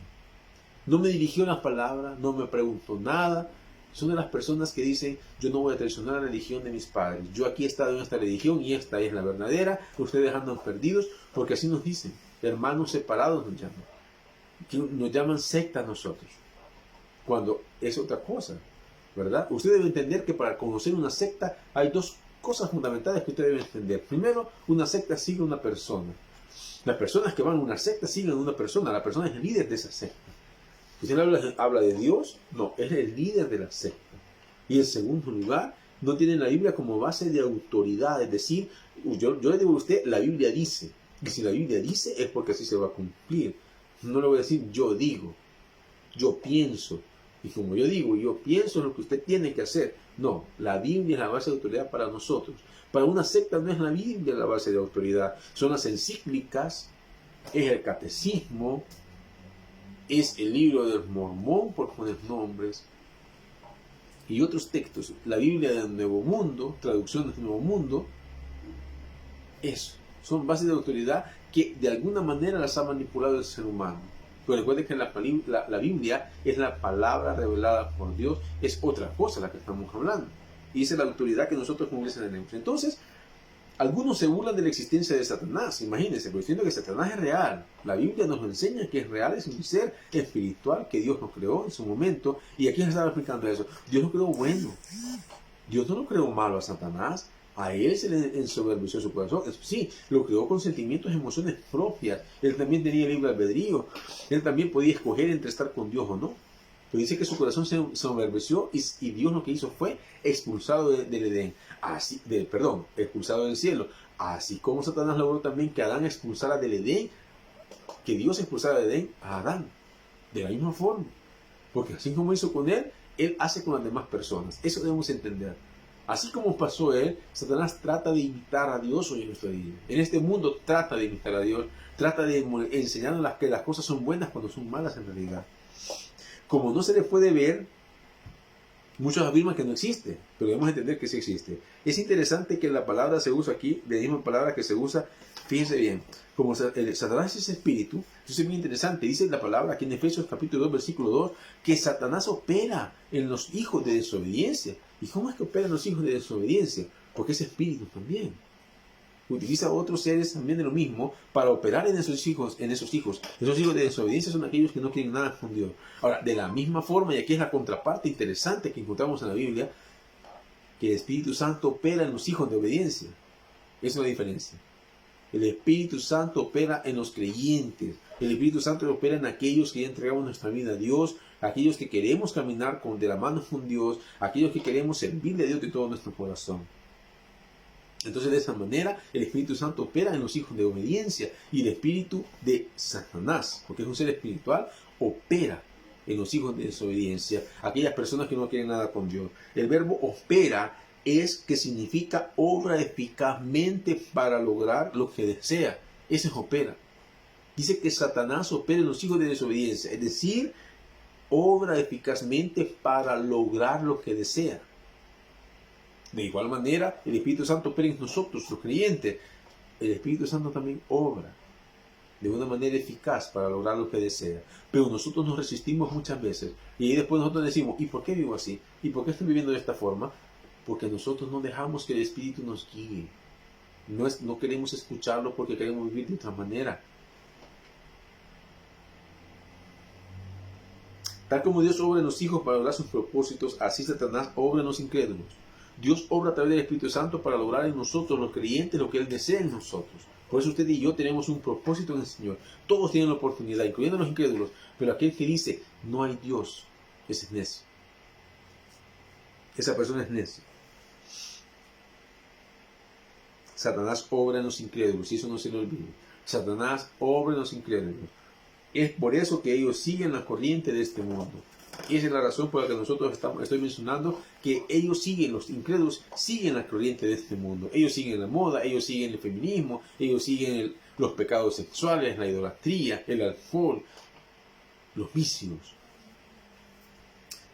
No me dirigió las palabras, no me preguntó nada. Son de las personas que dicen, yo no voy a traicionar la religión de mis padres. Yo aquí he estado en esta religión y esta es la verdadera. Ustedes andan perdidos, porque así nos dicen. Hermanos separados nos llaman. Nos llaman secta a nosotros. Cuando es otra cosa, ¿verdad? Usted debe entender que para conocer una secta hay 2 cosas fundamentales que usted debe entender. Primero, una secta sigue a una persona. Las personas que van a una secta siguen a una persona. La persona es el líder de esa secta. ¿Usted habla de Dios? No, es el líder de la secta. Y en segundo lugar, no tienen la Biblia como base de autoridad. Es decir, yo le digo a usted, la Biblia dice. Y si la Biblia dice, es porque así se va a cumplir. No le voy a decir, yo digo, yo pienso. Y como yo digo, yo pienso en lo que usted tiene que hacer. No, la Biblia es la base de autoridad para nosotros. Para una secta no es la Biblia la base de autoridad. Son las encíclicas, es el catecismo, es el libro del Mormón, por poner nombres, y otros textos. La Biblia del Nuevo Mundo, traducción del Nuevo Mundo, eso. Son bases de autoridad que de alguna manera las ha manipulado el ser humano. Pero recuerden que la Biblia es la palabra revelada por Dios, es otra cosa la que estamos hablando. Y esa es la autoridad que nosotros como iglesia tenemos. Entonces, algunos se burlan de la existencia de Satanás. Imagínense, pero diciendo que Satanás es real. La Biblia nos lo enseña que es real, es un ser espiritual que Dios nos creó en su momento. ¿Y aquí se estaba explicando eso? Dios lo creó bueno. Dios no lo creó malo a Satanás. A él se le ensoberbeció su corazón. Sí, lo creó con sentimientos, emociones propias. Él también tenía libre albedrío. Él también podía escoger entre estar con Dios o no. Pero dice que su corazón se ensoberbeció y Dios lo que hizo fue expulsado del Edén. Expulsado del cielo. Así como Satanás logró también que Adán expulsara del Edén, que Dios expulsara del Edén a Adán. De la misma forma. Porque así como hizo con él, él hace con las demás personas. Eso debemos entender. Así como pasó él, Satanás trata de imitar a Dios hoy en nuestro día. En este mundo trata de imitar a Dios, trata de enseñarnos que las cosas son buenas cuando son malas en realidad. Como no se le puede ver, muchos afirman que no existe, pero debemos entender que sí existe. Es interesante que la palabra se usa aquí, la misma palabra que se usa, fíjense bien, como Satanás es espíritu, eso es muy interesante, dice la palabra aquí en Efesios capítulo 2, versículo 2, que Satanás opera en los hijos de desobediencia. ¿Y cómo es que opera en los hijos de desobediencia? Porque es espíritu también. Utiliza a otros seres también de lo mismo para operar en esos hijos. Esos hijos de desobediencia son aquellos que no quieren nada con Dios. Ahora, de la misma forma, y aquí es la contraparte interesante que encontramos en la Biblia, que el Espíritu Santo opera en los hijos de obediencia. Esa es la diferencia. El Espíritu Santo opera en los creyentes. El Espíritu Santo opera en aquellos que ya entregamos nuestra vida a Dios, aquellos que queremos caminar de la mano con Dios, aquellos que queremos servirle a Dios de todo nuestro corazón. Entonces, de esa manera, el Espíritu Santo opera en los hijos de obediencia, y el espíritu de Satanás, porque es un ser espiritual, opera en los hijos de desobediencia, aquellas personas que no quieren nada con Dios. El verbo opera es que significa obra eficazmente para lograr lo que desea. Ese es opera. Dice que Satanás opera en los hijos de desobediencia, es decir, obra eficazmente para lograr lo que desea. De igual manera, el Espíritu Santo opera en nosotros, los creyentes. El Espíritu Santo también obra de una manera eficaz para lograr lo que desea. Pero nosotros nos resistimos muchas veces. Y ahí después nosotros decimos, ¿y por qué vivo así? ¿Y por qué estoy viviendo de esta forma? Porque nosotros no dejamos que el Espíritu nos guíe. No queremos escucharlo porque queremos vivir de otra manera. Tal como Dios obra en los hijos para lograr sus propósitos, así Satanás obra en los incrédulos. Dios obra a través del Espíritu Santo para lograr en nosotros, los creyentes, lo que Él desea en nosotros. Por eso usted y yo tenemos un propósito en el Señor. Todos tienen la oportunidad, incluyendo los incrédulos. Pero aquel que dice, no hay Dios, ese es necio. Esa persona es necia. Satanás obra en los incrédulos, y eso no se le olvide. Satanás obra en los incrédulos. Es por eso que ellos siguen la corriente de este mundo. Esa es la razón por la que nosotros estoy mencionando que ellos siguen, los incrédulos siguen la corriente de este mundo. Ellos siguen la moda, ellos siguen el feminismo, ellos siguen los pecados sexuales, la idolatría, el alcohol, los vicios.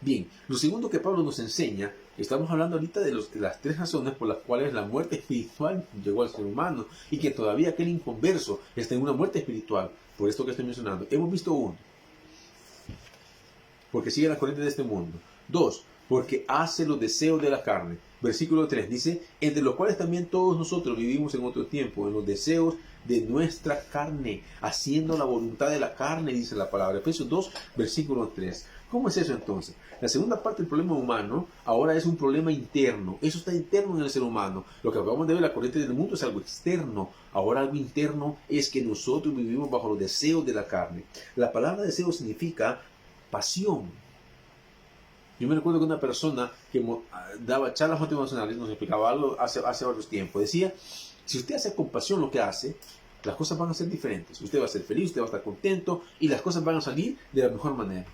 Bien, lo segundo que Pablo nos enseña, estamos hablando ahorita de las tres razones por las cuales la muerte espiritual llegó al ser humano y que todavía aquel inconverso está en una muerte espiritual. Por esto que estoy mencionando, hemos visto uno, porque sigue la corriente de este mundo. 2, porque hace los deseos de la carne. Versículo 3 dice, entre los cuales también todos nosotros vivimos en otro tiempo, en los deseos de nuestra carne, haciendo la voluntad de la carne, dice la palabra. Efesios 2, versículo 3. ¿Cómo es eso entonces? La segunda parte del problema humano ahora es un problema interno. Eso está interno en el ser humano. Lo que acabamos de ver, la corriente del mundo, es algo externo. Ahora algo interno es que nosotros vivimos bajo los deseos de la carne. La palabra deseo significa pasión. Yo me recuerdo que una persona que daba charlas motivacionales nos explicaba algo hace varios tiempos. Decía, si usted hace con pasión lo que hace, las cosas van a ser diferentes. Usted va a ser feliz, usted va a estar contento y las cosas van a salir de la mejor manera.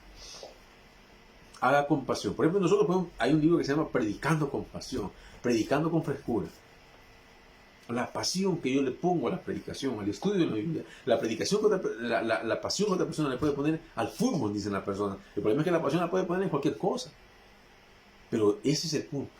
Haga con pasión. Por ejemplo, hay un libro que se llama Predicando con Pasión, predicando con frescura. La pasión que yo le pongo a la predicación, al estudio de la Biblia, la pasión que otra persona le puede poner al fútbol, dice la persona. El problema es que la pasión la puede poner en cualquier cosa. Pero ese es el punto.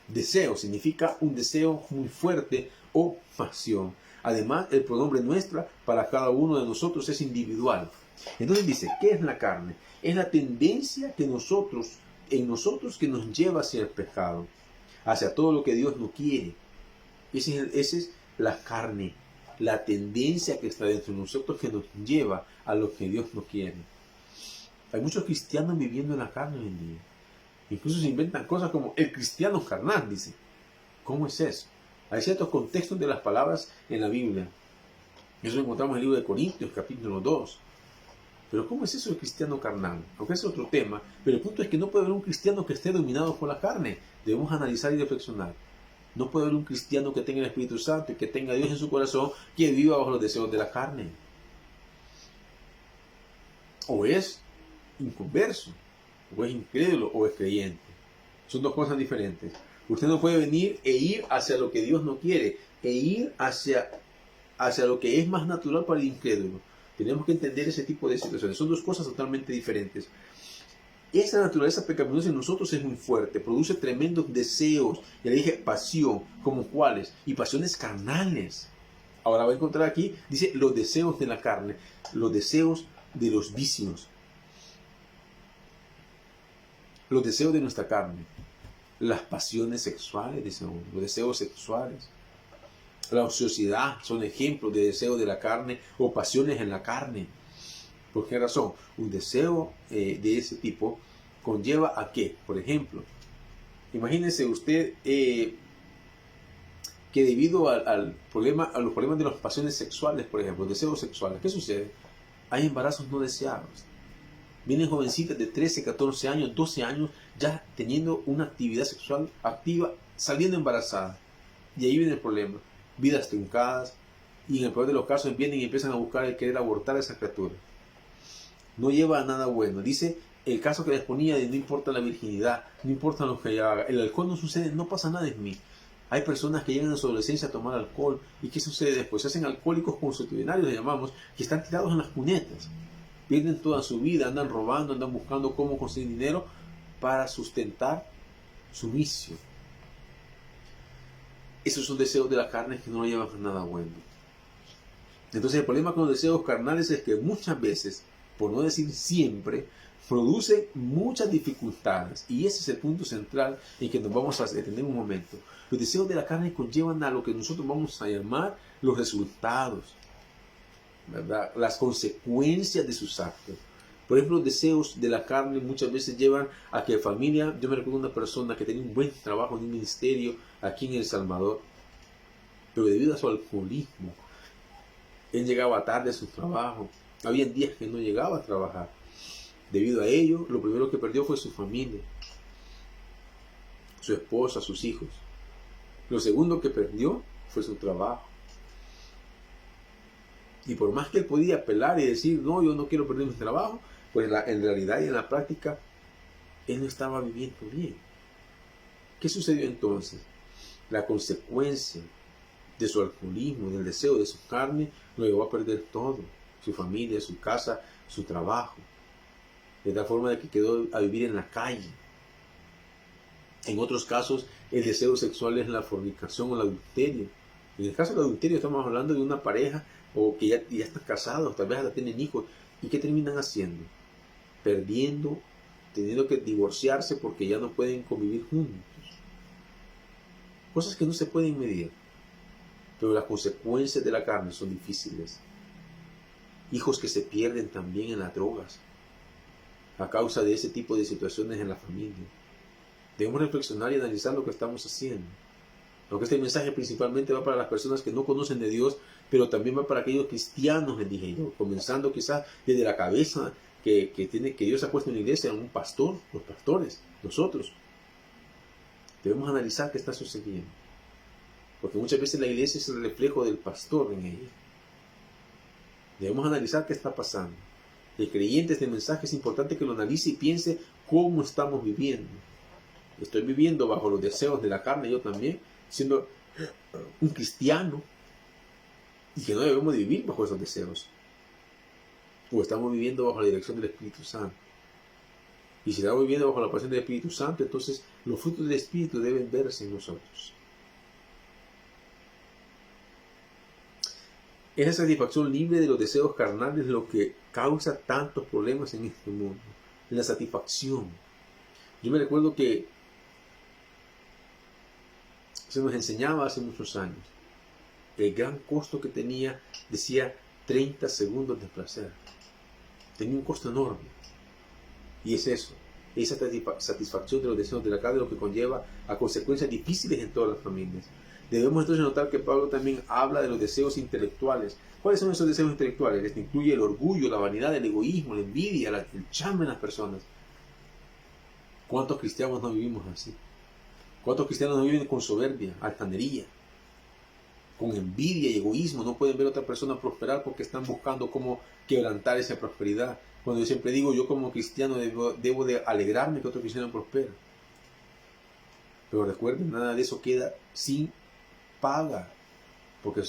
Deseo significa un deseo muy fuerte o pasión. Además, el pronombre nuestra para cada uno de nosotros es individual. Entonces dice, ¿qué es la carne? Es la tendencia que en nosotros que nos lleva hacia el pecado, hacia todo lo que Dios no quiere. Esa es la carne, la tendencia que está dentro de nosotros que nos lleva a lo que Dios no quiere. Hay muchos cristianos viviendo en la carne hoy en día. Incluso se inventan cosas como el cristiano carnal, dice. ¿Cómo es eso? Hay ciertos contextos de las palabras en la Biblia. Eso lo encontramos en el libro de Corintios, capítulo 2. Pero ¿cómo es eso el cristiano carnal? Aunque es otro tema, pero el punto es que no puede haber un cristiano que esté dominado por la carne. Debemos analizar y reflexionar. No puede haber un cristiano que tenga el Espíritu Santo y que tenga a Dios en su corazón, que viva bajo los deseos de la carne. O es inconverso, o es incrédulo, o es creyente. Son dos cosas diferentes. Usted no puede venir e ir hacia lo que Dios no quiere, e ir hacia lo que es más natural para el incrédulo. Tenemos que entender ese tipo de situaciones. Son dos cosas totalmente diferentes. Esa naturaleza pecaminosa en nosotros es muy fuerte, produce tremendos deseos. Ya le dije, pasión, como cuáles, y pasiones carnales. Ahora va a encontrar aquí, dice, los deseos de la carne, los deseos de los vicios, los deseos de nuestra carne, las pasiones sexuales, dice uno, los deseos sexuales. La ociosidad son ejemplos de deseos de la carne o pasiones en la carne. ¿Por qué razón? Un deseo de ese tipo conlleva a qué? Por ejemplo, imagínese usted que debido a los problemas de las pasiones sexuales, por ejemplo, deseos sexuales, ¿qué sucede? Hay embarazos no deseados. Vienen jovencitas de 13, 14 años, 12 años, ya teniendo una actividad sexual activa, saliendo embarazadas. Y ahí viene el problema. Vidas truncadas, y en el peor de los casos vienen y empiezan a buscar el querer abortar a esa criatura. No lleva a nada bueno. Dice el caso que les ponía de no importa la virginidad, no importa lo que ella haga, el alcohol no sucede, no pasa nada en mí. Hay personas que llegan a su adolescencia a tomar alcohol, y ¿qué sucede después? Se hacen alcohólicos consuetudinarios, le llamamos, que están tirados en las cunetas. Pierden toda su vida, andan robando, andan buscando cómo conseguir dinero para sustentar su vicio. Esos son deseos de la carne que no llevan a nada bueno. Entonces el problema con los deseos carnales es que muchas veces, por no decir siempre, produce muchas dificultades, y ese es el punto central en que nos vamos a detener un momento. Los deseos de la carne conllevan a lo que nosotros vamos a llamar los resultados, ¿verdad? Las consecuencias de sus actos. Por ejemplo, los deseos de la carne muchas veces llevan a que familia, yo me recuerdo una persona que tenía un buen trabajo en un ministerio aquí en El Salvador, pero debido a su alcoholismo, él llegaba tarde a su trabajo, había días que no llegaba a trabajar. Debido a ello, lo primero que perdió fue su familia, su esposa, sus hijos. Lo segundo que perdió fue su trabajo. Y por más que él podía apelar y decir, no, yo no quiero perder mi trabajo, pues en realidad y en la práctica, él no estaba viviendo bien. ¿Qué sucedió entonces? La consecuencia de su alcoholismo, del deseo de su carne, lo llevó a perder todo: su familia, su casa, su trabajo. De tal forma de que quedó a vivir en la calle. En otros casos, el deseo sexual es la fornicación o el adulterio. En el caso del adulterio estamos hablando de una pareja o que ya están casados, tal vez hasta tienen hijos. ¿Y qué terminan haciendo? Perdiendo, teniendo que divorciarse porque ya no pueden convivir juntos. Cosas que no se pueden medir. Pero las consecuencias de la carne son difíciles. Hijos que se pierden también en las drogas a causa de ese tipo de situaciones en la familia. Debemos reflexionar y analizar lo que estamos haciendo. Aunque este mensaje principalmente va para las personas que no conocen de Dios, pero también va para aquellos cristianos, les dije yo, comenzando quizás desde la cabeza que Dios ha puesto en la iglesia, un pastor, los pastores, nosotros. Debemos analizar qué está sucediendo. Porque muchas veces la iglesia es el reflejo del pastor en ella. Debemos analizar qué está pasando. El creyente, este mensaje es importante que lo analice y piense cómo estamos viviendo. Estoy viviendo bajo los deseos de la carne, yo también, siendo un cristiano, y que no debemos vivir bajo esos deseos. O estamos viviendo bajo la dirección del Espíritu Santo. Y si estamos viviendo bajo la pasión del Espíritu Santo, entonces los frutos del Espíritu deben verse en nosotros. Esa satisfacción libre de los deseos carnales es lo que causa tantos problemas en este mundo. La satisfacción. Yo me recuerdo que se nos enseñaba hace muchos años el gran costo que tenía, decía, 30 segundos de placer. Tenía un costo enorme. Y es eso, esa satisfacción de los deseos de la carne, lo que conlleva a consecuencias difíciles en todas las familias. Debemos entonces notar que Pablo también habla de los deseos intelectuales. ¿Cuáles son esos deseos intelectuales? Este incluye el orgullo, la vanidad, el egoísmo, la envidia, el chambre en las personas. ¿Cuántos cristianos no vivimos así? ¿Cuántos cristianos no viven con soberbia, altanería, con envidia y egoísmo? No pueden ver a otra persona prosperar porque están buscando cómo quebrantar esa prosperidad. Cuando yo siempre digo, yo como cristiano debo de alegrarme que otro cristiano prospera. Pero recuerden, nada de eso queda sin paga, porque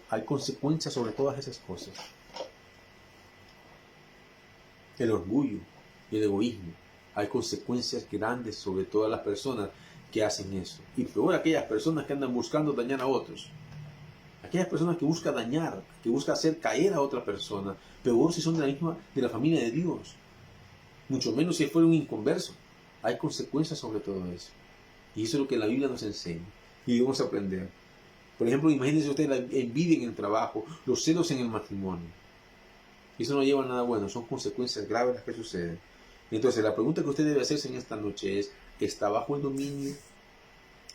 hay consecuencias sobre todas esas cosas. El orgullo y el egoísmo, hay consecuencias grandes sobre todas las personas que hacen eso. Y peor aquellas personas que andan buscando dañar a otros. Aquellas personas que buscan dañar, que buscan hacer caer a otra persona. Peor si son de la familia de Dios. Mucho menos si fuera un inconverso. Hay consecuencias sobre todo eso. Y eso es lo que la Biblia nos enseña. Y debemos aprender. Por ejemplo, imagínense ustedes la envidia en el trabajo, los celos en el matrimonio. Eso no lleva a nada bueno, son consecuencias graves las que suceden. Entonces, la pregunta que usted debe hacerse en esta noche es, ¿está bajo el dominio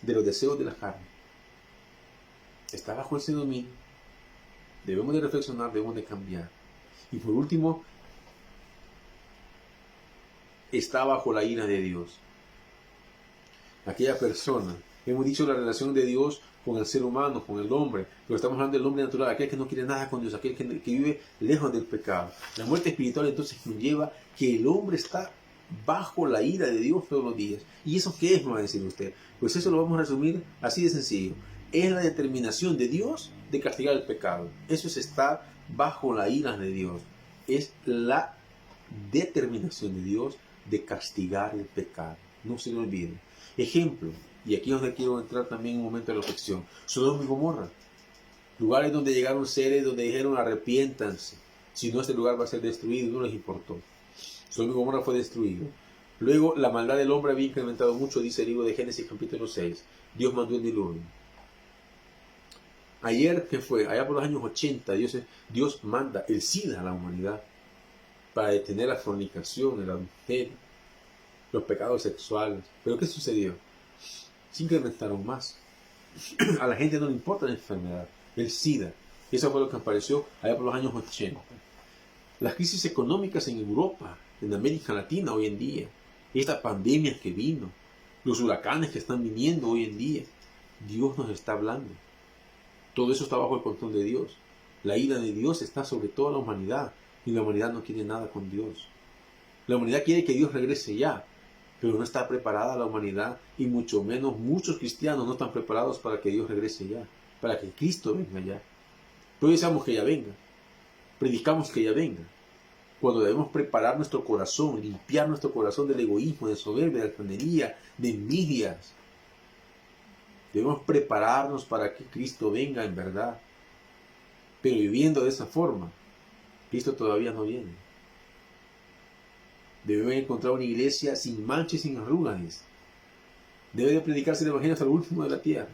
de los deseos de la carne? ¿Está bajo ese dominio? Debemos de reflexionar, debemos de cambiar. Y por último, está bajo la ira de Dios. Aquella persona, hemos dicho la relación de Dios con el ser humano, con el hombre, pero estamos hablando del hombre natural, aquel que no quiere nada con Dios, aquel que vive lejos del pecado. La muerte espiritual entonces conlleva que el hombre está bajo la ira de Dios todos los días. ¿Y eso qué es? Me va a decir usted. Pues eso lo vamos a resumir así de sencillo. Es la determinación de Dios de castigar el pecado. Eso es estar bajo la ira de Dios. Es la determinación de Dios de castigar el pecado. No se lo olviden. Ejemplo, y aquí es donde quiero entrar también en un momento de reflexión. Sodoma y Gomorra. Lugares donde llegaron seres donde dijeron arrepiéntanse. Si no, este lugar va a ser destruido. No les importó. Sodoma y Gomorra fue destruido. Luego la maldad del hombre había incrementado mucho, dice el libro de Génesis capítulo 6. Dios mandó el diluvio. Ayer, ¿qué fue? Allá por los años 80, Dios manda el SIDA a la humanidad para detener la fornicación, el adulterio, los pecados sexuales. ¿Pero qué sucedió? Se incrementaron más. A la gente no le importa la enfermedad, el SIDA. Eso fue lo que apareció allá por los años 80. Las crisis económicas en Europa, en América Latina hoy en día, esta pandemia que vino, los huracanes que están viniendo hoy en día, Dios nos está hablando. Todo eso está bajo el control de Dios. La ira de Dios está sobre toda la humanidad y la humanidad no quiere nada con Dios. La humanidad quiere que Dios regrese ya, pero no está preparada la humanidad y mucho menos muchos cristianos no están preparados para que Dios regrese ya, para que Cristo venga ya. Pero deseamos que ya venga, predicamos que ya venga, cuando debemos preparar nuestro corazón, limpiar nuestro corazón del egoísmo, de soberbia, de altanería, de envidias. Debemos prepararnos para que Cristo venga en verdad. Pero viviendo de esa forma, Cristo todavía no viene. Debemos encontrar una iglesia sin manchas y sin arrugas. Debe de predicarse el Evangelio hasta el último de la tierra.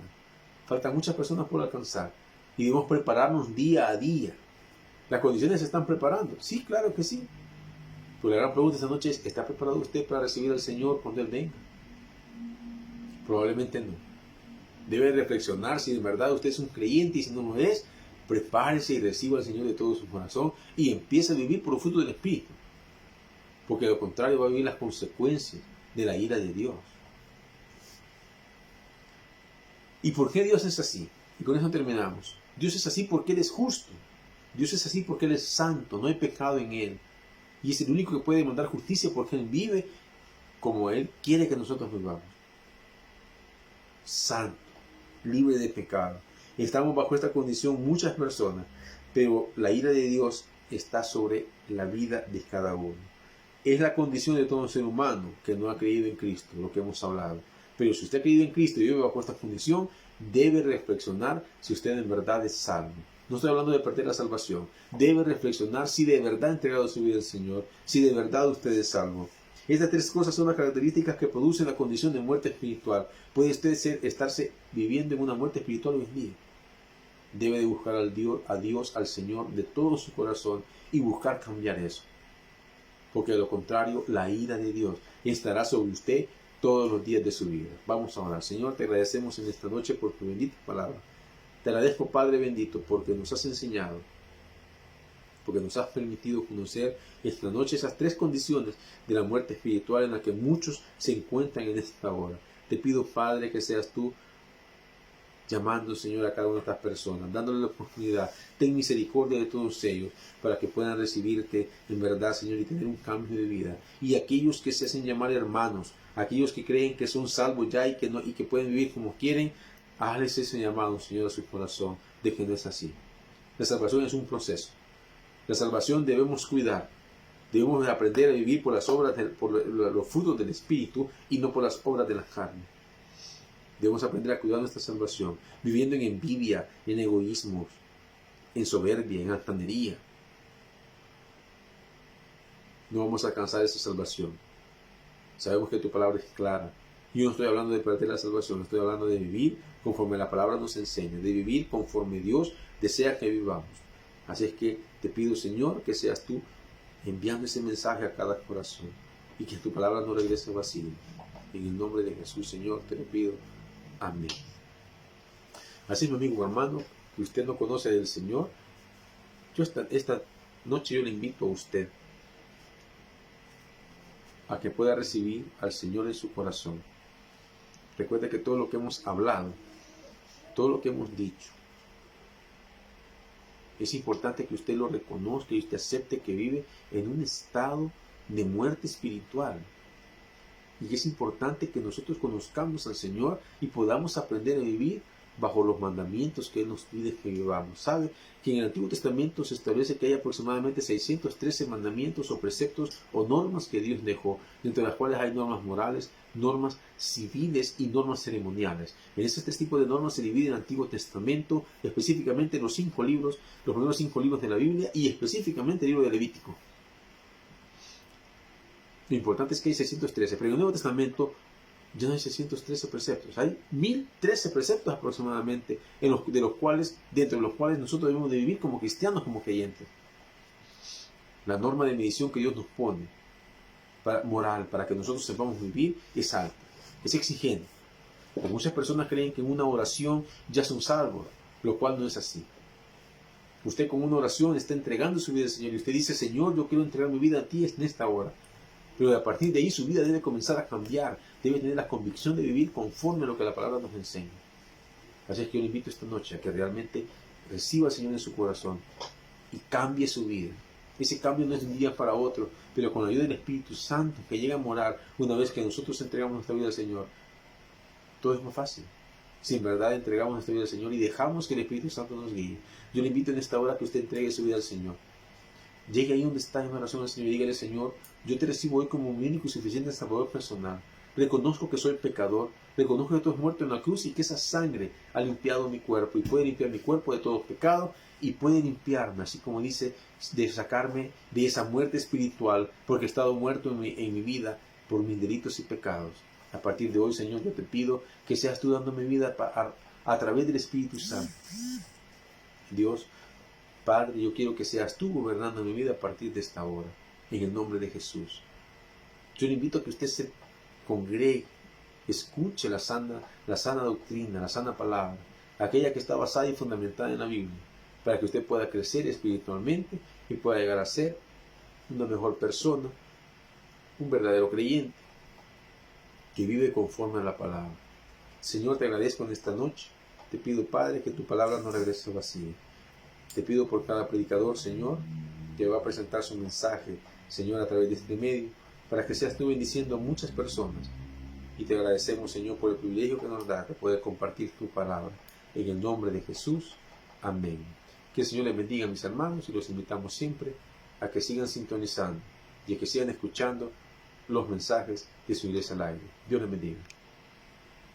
Faltan muchas personas por alcanzar. Y debemos prepararnos día a día. ¿Las condiciones se están preparando? Sí, claro que sí. Pero la gran pregunta esta noche es, ¿está preparado usted para recibir al Señor cuando Él venga? Probablemente no. Debe reflexionar si de verdad usted es un creyente y si no lo es, prepárese y reciba al Señor de todo su corazón y empiece a vivir por los frutos del Espíritu. Porque de lo contrario va a vivir las consecuencias de la ira de Dios. ¿Y por qué Dios es así? Y con eso terminamos. Dios es así porque Él es justo. Dios es así porque Él es santo, no hay pecado en Él. Y es el único que puede demandar justicia porque Él vive como Él quiere que nosotros vivamos. Santo, libre de pecado. Estamos bajo esta condición muchas personas, pero la ira de Dios está sobre la vida de cada uno. Es la condición de todo ser humano que no ha creído en Cristo, lo que hemos hablado. Pero si usted ha creído en Cristo y vive bajo esta condición, debe reflexionar si usted en verdad es salvo. No estoy hablando de perder la salvación. Debe reflexionar si de verdad ha entregado su vida al Señor, si de verdad usted es salvo. Estas tres cosas son las características que producen la condición de muerte espiritual. Puede usted estarse viviendo en una muerte espiritual hoy en día. Debe de buscar a Dios, al Señor, de todo su corazón y buscar cambiar eso. Porque de lo contrario, la ira de Dios estará sobre usted todos los días de su vida. Vamos a orar. Señor, te agradecemos en esta noche por tu bendita palabra. Te agradezco, Padre bendito, porque nos has enseñado, porque nos has permitido conocer esta noche esas tres condiciones de la muerte espiritual en la que muchos se encuentran en esta hora. Te pido, Padre, que seas tú llamando, Señor, a cada una de estas personas, dándole la oportunidad. Ten misericordia de todos ellos para que puedan recibirte en verdad, Señor, y tener un cambio de vida. Y aquellos que se hacen llamar hermanos, aquellos que creen que son salvos ya y que pueden vivir como quieren, hazles ese llamado, Señor, a su corazón, de que no es así. La salvación es un proceso. La salvación debemos cuidar. Debemos aprender a vivir por las obras, por los frutos del Espíritu y no por las obras de la carne. Debemos aprender a cuidar nuestra salvación, viviendo en envidia, en egoísmo, en soberbia, en altanería. No vamos a alcanzar esa salvación. Sabemos que tu palabra es clara. Yo no estoy hablando de perder la salvación, estoy hablando de vivir conforme la palabra nos enseña, de vivir conforme Dios desea que vivamos. Así es que te pido, Señor, que seas tú enviando ese mensaje a cada corazón y que tu palabra no regrese vacía. En el nombre de Jesús, Señor, te lo pido. Amén. Así, mi amigo hermano, que usted no conoce del Señor, esta noche yo le invito a usted a que pueda recibir al Señor en su corazón. Recuerde que todo lo que hemos hablado, todo lo que hemos dicho, es importante que usted lo reconozca y usted acepte que vive en un estado de muerte espiritual. Y es importante que nosotros conozcamos al Señor y podamos aprender a vivir bajo los mandamientos que Él nos pide que vivamos. ¿Sabe? Que en el Antiguo Testamento se establece que hay aproximadamente 613 mandamientos o preceptos o normas que Dios dejó, entre las cuales hay normas morales, normas civiles y normas ceremoniales. En este tipo de normas se divide el Antiguo Testamento, específicamente los primeros 5 libros de la Biblia y específicamente el libro de Levítico. Lo importante es que hay 613, pero en el Nuevo Testamento ya no hay 613 preceptos, hay 1013 preceptos aproximadamente, dentro de los cuales nosotros debemos de vivir como cristianos, como creyentes. La norma de medición que Dios nos pone, moral, para que nosotros sepamos vivir, es alta, es exigente. Porque muchas personas creen que en una oración ya son salvos, lo cual no es así. Usted con una oración está entregando su vida al Señor y usted dice: Señor, yo quiero entregar mi vida a ti en esta hora. Pero a partir de ahí su vida debe comenzar a cambiar, debe tener la convicción de vivir conforme a lo que la palabra nos enseña. Así es que yo le invito esta noche a que realmente reciba al Señor en su corazón y cambie su vida. Ese cambio no es de un día para otro, pero con la ayuda del Espíritu Santo que llega a morar una vez que nosotros entregamos nuestra vida al Señor, todo es más fácil. Si en verdad entregamos nuestra vida al Señor y dejamos que el Espíritu Santo nos guíe, yo le invito en esta hora que usted entregue su vida al Señor. Llegue ahí donde está en oración al Señor y dígale: Señor, yo te recibo hoy como mi único y suficiente Salvador personal. Reconozco que soy pecador, reconozco que tú has muerto en la cruz y que esa sangre ha limpiado mi cuerpo y puede limpiar mi cuerpo de todo pecado y puede limpiarme, así como dice, de sacarme de esa muerte espiritual, porque he estado muerto en mi vida por mis delitos y pecados. A partir de hoy, Señor, yo te pido que seas tú dando mi vida a través del Espíritu Santo. Dios, Padre, yo quiero que seas tú gobernando mi vida a partir de esta hora, en el nombre de Jesús. Yo le invito a que usted se congregue, escuche la sana doctrina, la sana palabra, aquella que está basada y fundamentada en la Biblia, para que usted pueda crecer espiritualmente y pueda llegar a ser una mejor persona, un verdadero creyente, que vive conforme a la palabra. Señor, te agradezco en esta noche. Te pido, Padre, que tu palabra no regrese vacía. Te pido por cada predicador, Señor, que va a presentar su mensaje, Señor, a través de este medio, para que seas tú bendiciendo a muchas personas. Y te agradecemos, Señor, por el privilegio que nos da de poder compartir tu palabra. En el nombre de Jesús. Amén. Que el Señor les bendiga, mis hermanos, y los invitamos siempre a que sigan sintonizando y a que sigan escuchando los mensajes de su iglesia al aire. Dios les bendiga.